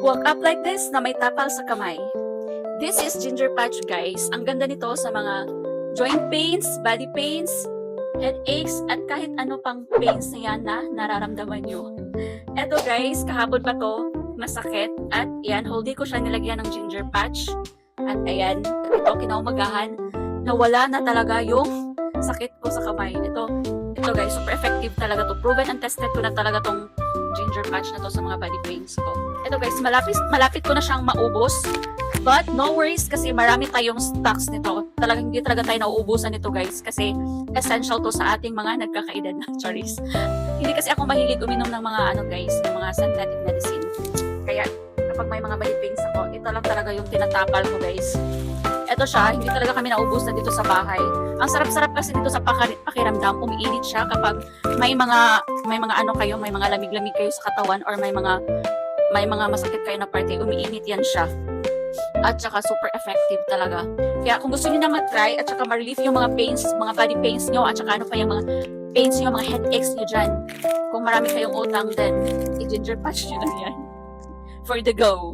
Walk up like this na may tapal sa kamay. This is Ginger Patch, guys. Ang ganda nito sa mga joint pains, body pains, headaches, at kahit ano pang pains na yan na nararamdaman nyo. Eto guys, kahapon pa to, masakit. At yan, whole ko siya nilagyan ng Ginger Patch. At ayan, ito kinaumagahan, nawala na talaga yung sakit ko sa kamay. Ito guys, super effective talaga to. Proven and tested ko na talaga tong Ginger Patch na to sa mga body pains ko. Ito guys, malapit ko na siyang maubos. But no worries kasi marami tayong stocks nito. Talagang hindi talaga tayo nauubusan nito guys kasi essential to sa ating mga nagkakaedad na charis. Hindi kasi ako mahilig uminom ng mga guys, ng mga synthetic medicine. Kaya kapag may mga body pains ako, ito lang talaga yung tinatapal ko guys. Ito siya, hindi talaga kami nauubusan dito sa bahay. Ang sarap-sarap kasi dito sa pakiramdam, umiinit siya kapag may mga lamig-lamig kayo sa katawan or may mga masakit kayo na parte, umiinit yan siya. At saka super effective talaga. Kaya kung gusto niyo na mag-try at saka ma-relieve yung mga pains, mga body pains nyo, at saka ano pa yung mga pains nyo, mga headaches nyo dyan. Kung marami kayong utang, then i-ginger patch nyo na yan. For the go.